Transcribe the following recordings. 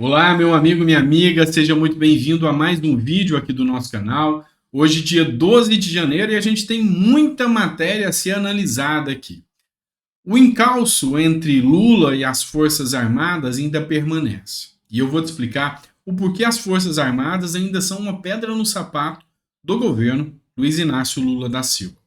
Olá, meu amigo, minha amiga, seja muito bem-vindo a mais um vídeo aqui do nosso canal. Hoje, dia 12 de janeiro, e a gente tem muita matéria a ser analisada aqui. O encalço entre Lula e as Forças Armadas ainda permanece. E eu vou te explicar o porquê as Forças Armadas ainda são uma pedra no sapato do governo Luiz Inácio Lula da Silva.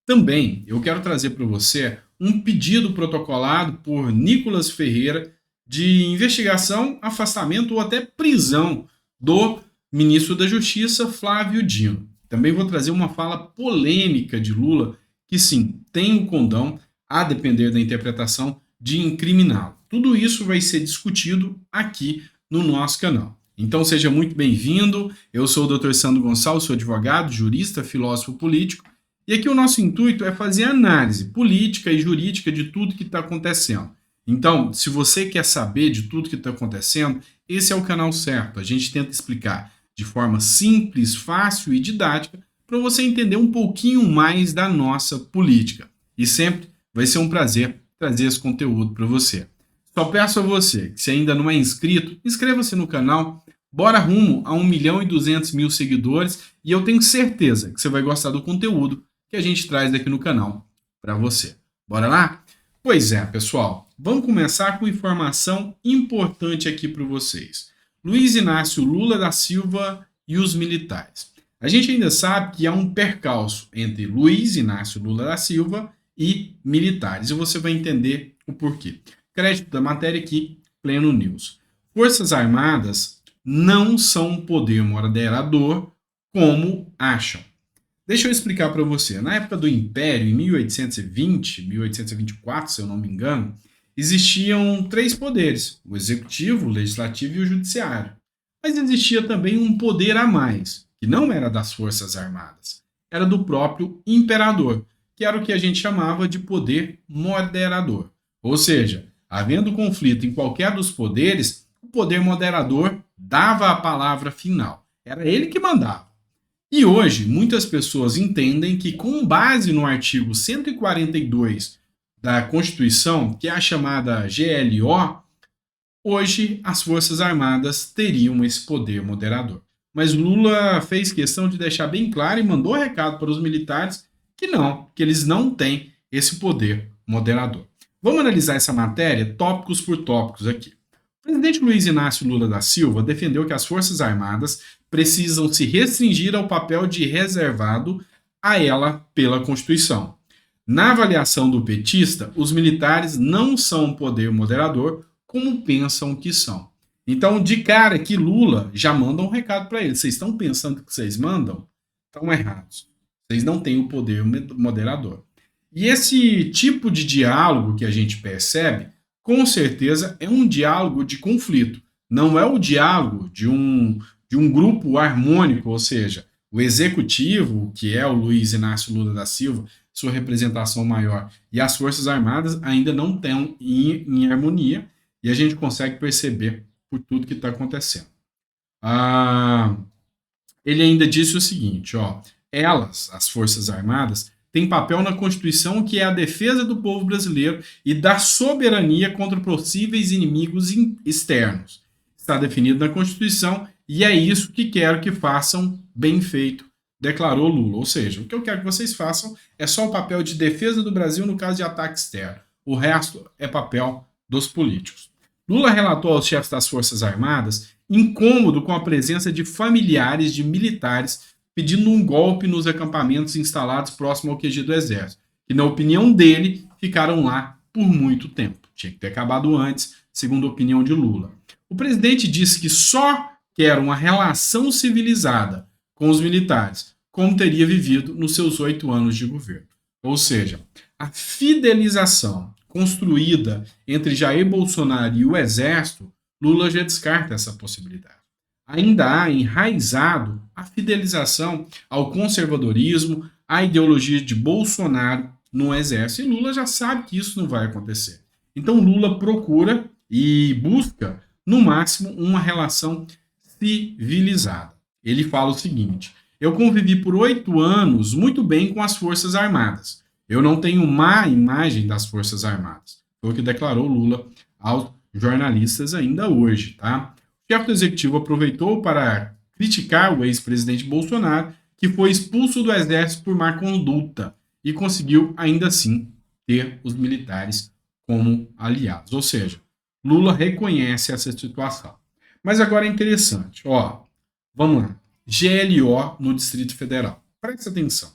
Também eu quero trazer para você um pedido protocolado por Nicolas Ferreira de investigação, afastamento ou até prisão do ministro da Justiça, Flávio Dino. Também vou trazer uma fala polêmica de Lula, que sim, tem o condão, a depender da interpretação, de incriminá-lo. Tudo isso vai ser discutido aqui no nosso canal. Então seja muito bem-vindo. Eu sou o Dr. Sandro Gonçalves, sou advogado, jurista, filósofo político. E aqui o nosso intuito é fazer análise política e jurídica de tudo que está acontecendo. Então, se você quer saber de tudo que está acontecendo, esse é o canal certo. A gente tenta explicar de forma simples, fácil e didática para você entender um pouquinho mais da nossa política. E sempre vai ser um prazer trazer esse conteúdo para você. Só peço a você que, se ainda não é inscrito, inscreva-se no canal. Bora rumo a 1.200.000 seguidores e eu tenho certeza que você vai gostar do conteúdo que a gente traz aqui no canal para você. Bora lá? Pois é, pessoal. Vamos começar com informação importante aqui para vocês. Luiz Inácio Lula da Silva e os militares. A gente ainda sabe que há um percalço entre Luiz Inácio Lula da Silva e militares. E você vai entender o porquê. Crédito da matéria aqui, Pleno News. Forças Armadas não são um poder moderador como acham. Deixa eu explicar para você. Na época do Império, em 1820, 1824, se eu não me engano, existiam três poderes: o executivo, o legislativo e o judiciário. Mas existia também um poder a mais, que não era das Forças Armadas, era do próprio imperador, que era o que a gente chamava de poder moderador. Ou seja, havendo conflito em qualquer dos poderes, o poder moderador dava a palavra final. Era ele que mandava. E hoje, muitas pessoas entendem que, com base no artigo 142 da Constituição, que é a chamada GLO, hoje as Forças Armadas teriam esse poder moderador. Mas Lula fez questão de deixar bem claro e mandou recado para os militares que eles não têm esse poder moderador. Vamos analisar essa matéria tópicos por tópicos aqui. O presidente Luiz Inácio Lula da Silva defendeu que as Forças Armadas precisam se restringir ao papel de reservado a ela pela Constituição. Na avaliação do petista, os militares não são um poder moderador como pensam que são. Então, de cara que Lula já manda um recado para eles. Vocês estão pensando que vocês mandam? Estão errados. Vocês não têm o poder moderador. E esse tipo de diálogo que a gente percebe, com certeza, é um diálogo de conflito. Não é o diálogo de um grupo harmônico, ou seja, o executivo, que é o Luiz Inácio Lula da Silva, sua representação maior, e as Forças Armadas ainda não estão em harmonia, e a gente consegue perceber por tudo que está acontecendo. Ele ainda disse o seguinte, elas, as Forças Armadas, têm papel na Constituição que é a defesa do povo brasileiro e da soberania contra possíveis inimigos externos. Está definido na Constituição e é isso que quero que façam bem feito, declarou Lula. Ou seja, o que eu quero que vocês façam é só o papel de defesa do Brasil no caso de ataque externo. O resto é papel dos políticos. Lula relatou aos chefes das Forças Armadas incômodo com a presença de familiares de militares pedindo um golpe nos acampamentos instalados próximo ao QG do Exército, que, na opinião dele, ficaram lá por muito tempo. Tinha que ter acabado antes, segundo a opinião de Lula. O presidente disse que só quer uma relação civilizada com os militares, como teria vivido nos seus 8 anos de governo. Ou seja, a fidelização construída entre Jair Bolsonaro e o Exército, Lula já descarta essa possibilidade. Ainda há enraizado a fidelização ao conservadorismo, à ideologia de Bolsonaro no Exército. E Lula já sabe que isso não vai acontecer. Então Lula procura e busca, no máximo, uma relação civilizada. Ele fala o seguinte: eu convivi por 8 anos muito bem com as Forças Armadas. Eu não tenho má imagem das Forças Armadas. Foi o que declarou Lula aos jornalistas ainda hoje, tá? O chefe do executivo aproveitou para criticar o ex-presidente Bolsonaro, que foi expulso do exército por má conduta e conseguiu, ainda assim, ter os militares como aliados. Ou seja, Lula reconhece essa situação. Mas agora é interessante, ó, vamos lá. GLO no Distrito Federal. Presta atenção.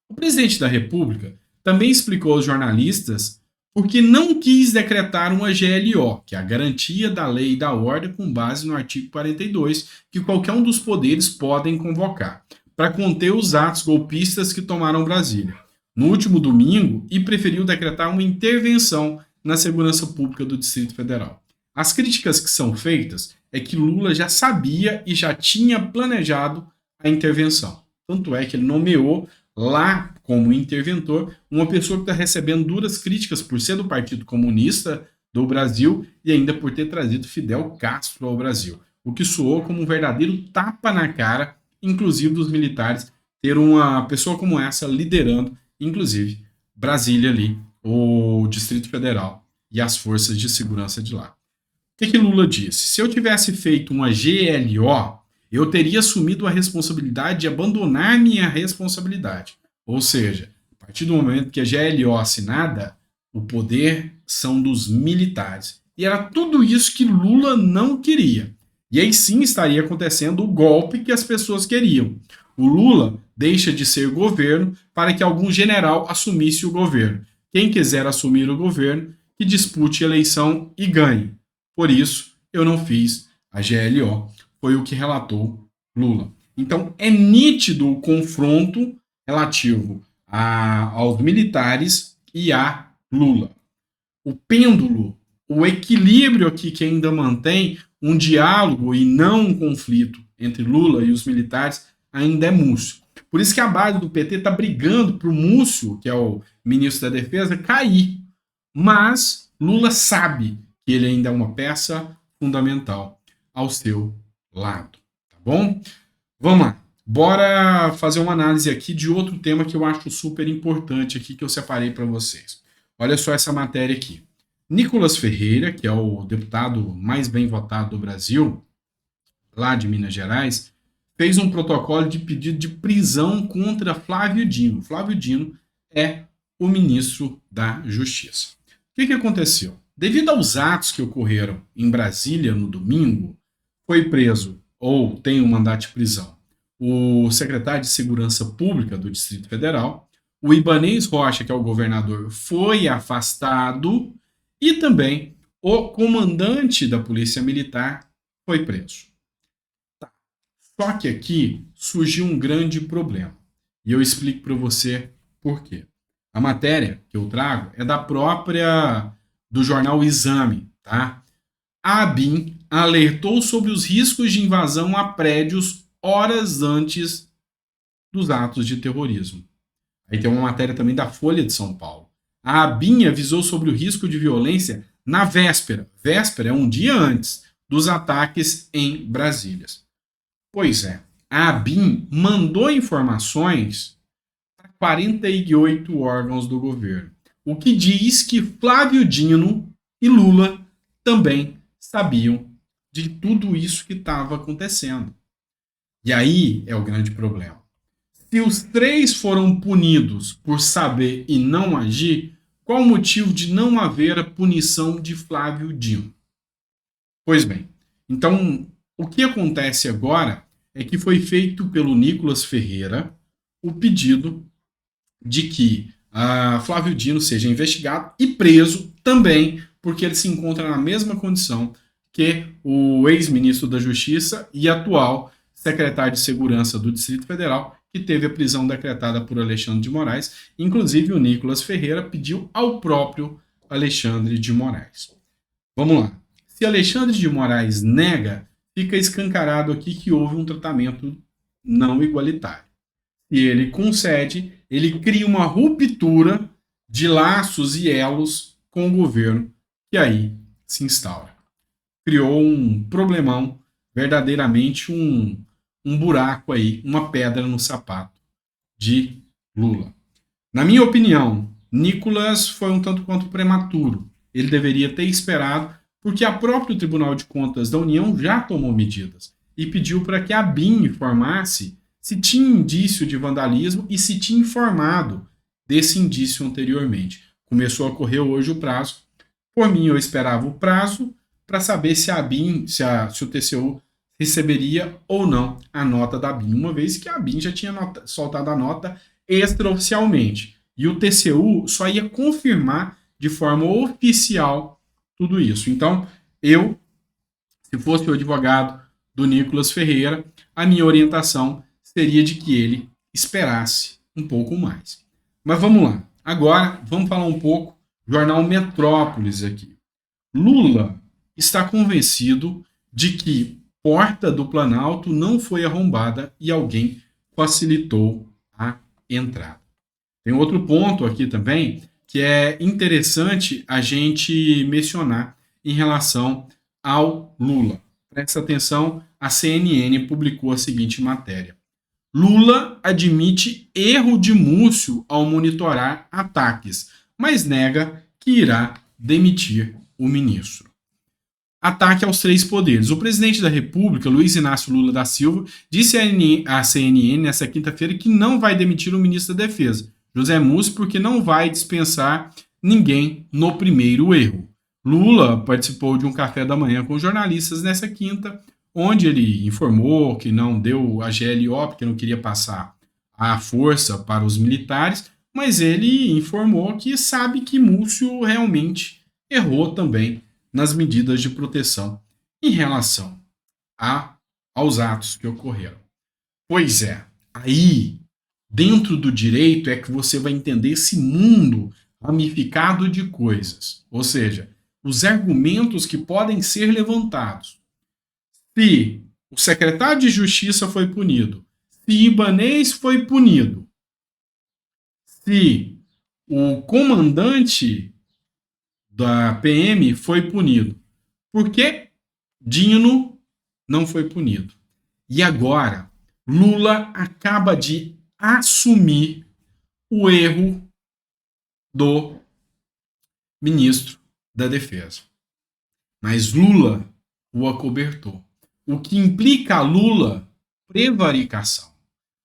O presidente da República também explicou aos jornalistas por que não quis decretar uma GLO, que é a garantia da lei e da ordem com base no artigo 42, que qualquer um dos poderes podem convocar, para conter os atos golpistas que tomaram Brasília no último domingo e preferiu decretar uma intervenção na segurança pública do Distrito Federal. As críticas que são feitas é que Lula já sabia e já tinha planejado a intervenção. Tanto é que ele nomeou lá como interventor uma pessoa que está recebendo duras críticas por ser do Partido Comunista do Brasil e ainda por ter trazido Fidel Castro ao Brasil, o que soou como um verdadeiro tapa na cara, inclusive dos militares, ter uma pessoa como essa liderando, inclusive, Brasília ali, o Distrito Federal e as forças de segurança de lá. O que Lula disse? Se eu tivesse feito uma GLO, eu teria assumido a responsabilidade de abandonar minha responsabilidade. Ou seja, a partir do momento que a GLO assinada, o poder são dos militares. E era tudo isso que Lula não queria. E aí sim estaria acontecendo o golpe que as pessoas queriam. O Lula deixa de ser governo para que algum general assumisse o governo. Quem quiser assumir o governo, que dispute a eleição e ganhe. Por isso, eu não fiz a GLO. Foi o que relatou Lula. Então, é nítido o confronto relativo aos militares e a Lula. O pêndulo, o equilíbrio aqui que ainda mantém um diálogo e não um conflito entre Lula e os militares ainda é Múcio. Por isso que a base do PT está brigando para o Múcio, que é o ministro da Defesa, cair. Mas Lula sabe que ele ainda é uma peça fundamental ao seu lado, tá bom? Vamos lá, bora fazer uma análise aqui de outro tema que eu acho super importante aqui, que eu separei para vocês. Olha só essa matéria aqui. Nicolas Ferreira, que é o deputado mais bem votado do Brasil, lá de Minas Gerais, fez um protocolo de pedido de prisão contra Flávio Dino. Flávio Dino é o ministro da Justiça. O que aconteceu? Devido aos atos que ocorreram em Brasília no domingo, foi preso, ou tem um mandato de prisão, o secretário de Segurança Pública do Distrito Federal, o Ibanez Rocha, que é o governador, foi afastado e também o comandante da Polícia Militar foi preso. Tá. Só que aqui surgiu um grande problema e eu explico para você por quê. A matéria que eu trago é do jornal Exame, tá? A ABIN alertou sobre os riscos de invasão a prédios horas antes dos atos de terrorismo. Aí tem uma matéria também da Folha de São Paulo. A ABIN avisou sobre o risco de violência na véspera. Véspera é um dia antes dos ataques em Brasília. Pois é, a ABIN mandou informações para 48 órgãos do governo, o que diz que Flávio Dino e Lula também sabiam de tudo isso que estava acontecendo. E aí é o grande problema. Se os três foram punidos por saber e não agir, qual o motivo de não haver a punição de Flávio Dino? Pois bem, então o que acontece agora é que foi feito pelo Nicolas Ferreira o pedido de que Flávio Dino seja investigado e preso também, porque ele se encontra na mesma condição que o ex-ministro da Justiça e atual secretário de Segurança do Distrito Federal, que teve a prisão decretada por Alexandre de Moraes. Inclusive, o Nicolas Ferreira pediu ao próprio Alexandre de Moraes. Vamos lá. Se Alexandre de Moraes nega, fica escancarado aqui que houve um tratamento não igualitário. Se ele concede, ele cria uma ruptura de laços e elos com o governo, que aí se instaura. Criou um problemão, verdadeiramente um buraco aí, uma pedra no sapato de Lula. Na minha opinião, Nicolas foi um tanto quanto prematuro. Ele deveria ter esperado Porque a próprio Tribunal de Contas da União já tomou medidas e pediu para que a BIM informasse se tinha indício de vandalismo e se tinha informado desse indício anteriormente. Começou a correr hoje o prazo. Por mim, eu esperava o prazo para saber se a BIM, se o TCU receberia ou não a nota da BIM, uma vez que a BIM já tinha soltado a nota extraoficialmente. E o TCU só ia confirmar de forma oficial tudo isso. Então, se fosse o advogado do Nicolas Ferreira, a minha orientação seria de que ele esperasse um pouco mais. Mas vamos lá. Agora, vamos falar um pouco do jornal Metrópolis aqui. Lula está convencido de que porta do Planalto não foi arrombada e alguém facilitou a entrada. Tem outro ponto aqui também que é interessante a gente mencionar em relação ao Lula. Presta atenção, a CNN publicou a seguinte matéria. Lula admite erro de Múcio ao monitorar ataques, mas nega que irá demitir o ministro. Ataque aos três poderes. O presidente da República, Luiz Inácio Lula da Silva, disse à CNN nesta quinta-feira que não vai demitir o ministro da Defesa, José Múcio, porque não vai dispensar ninguém no primeiro erro. Lula participou de um café da manhã com jornalistas nessa quinta, onde ele informou que não deu a GLO, porque não queria passar a força para os militares, mas ele informou que sabe que Múcio realmente errou também nas medidas de proteção em relação aos atos que ocorreram. Pois é, aí, dentro do direito, é que você vai entender esse mundo ramificado de coisas. Ou seja, os argumentos que podem ser levantados. Se o secretário de Justiça foi punido, se Ibanez foi punido, se o comandante da PM foi punido, por que Dino não foi punido? E agora, Lula acaba de assumir o erro do ministro da Defesa. Mas Lula o acobertou. O que implica a Lula prevaricação.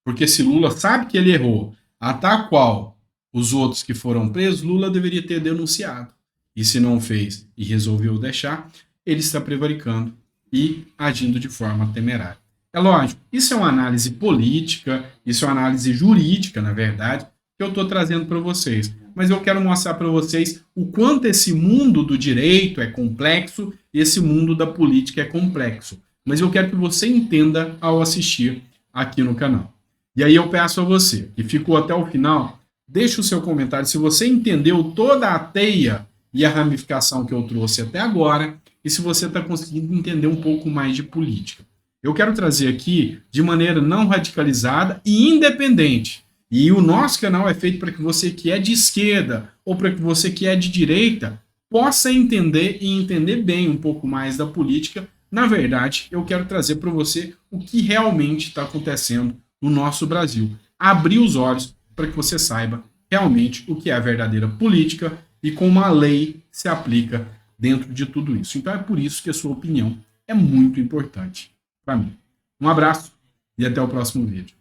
Porque se Lula sabe que ele errou, a tal qual os outros que foram presos, Lula deveria ter denunciado. E se não fez e resolveu deixar, ele está prevaricando e agindo de forma temerária. É lógico, isso é uma análise política, isso é uma análise jurídica, na verdade, que eu estou trazendo para vocês. Mas eu quero mostrar para vocês o quanto esse mundo do direito é complexo e esse mundo da política é complexo. Mas eu quero que você entenda ao assistir aqui no canal. E aí eu peço a você, que ficou até o final, deixe o seu comentário se você entendeu toda a teia e a ramificação que eu trouxe até agora e se você está conseguindo entender um pouco mais de política. Eu quero trazer aqui de maneira não radicalizada e independente. E o nosso canal é feito para que você que é de esquerda ou para que você que é de direita possa entender e entender bem um pouco mais da política. Na verdade, eu quero trazer para você o que realmente está acontecendo no nosso Brasil. Abrir os olhos para que você saiba realmente o que é a verdadeira política e como a lei se aplica dentro de tudo isso. Então é por isso que a sua opinião é muito importante para mim. Um abraço e até o próximo vídeo.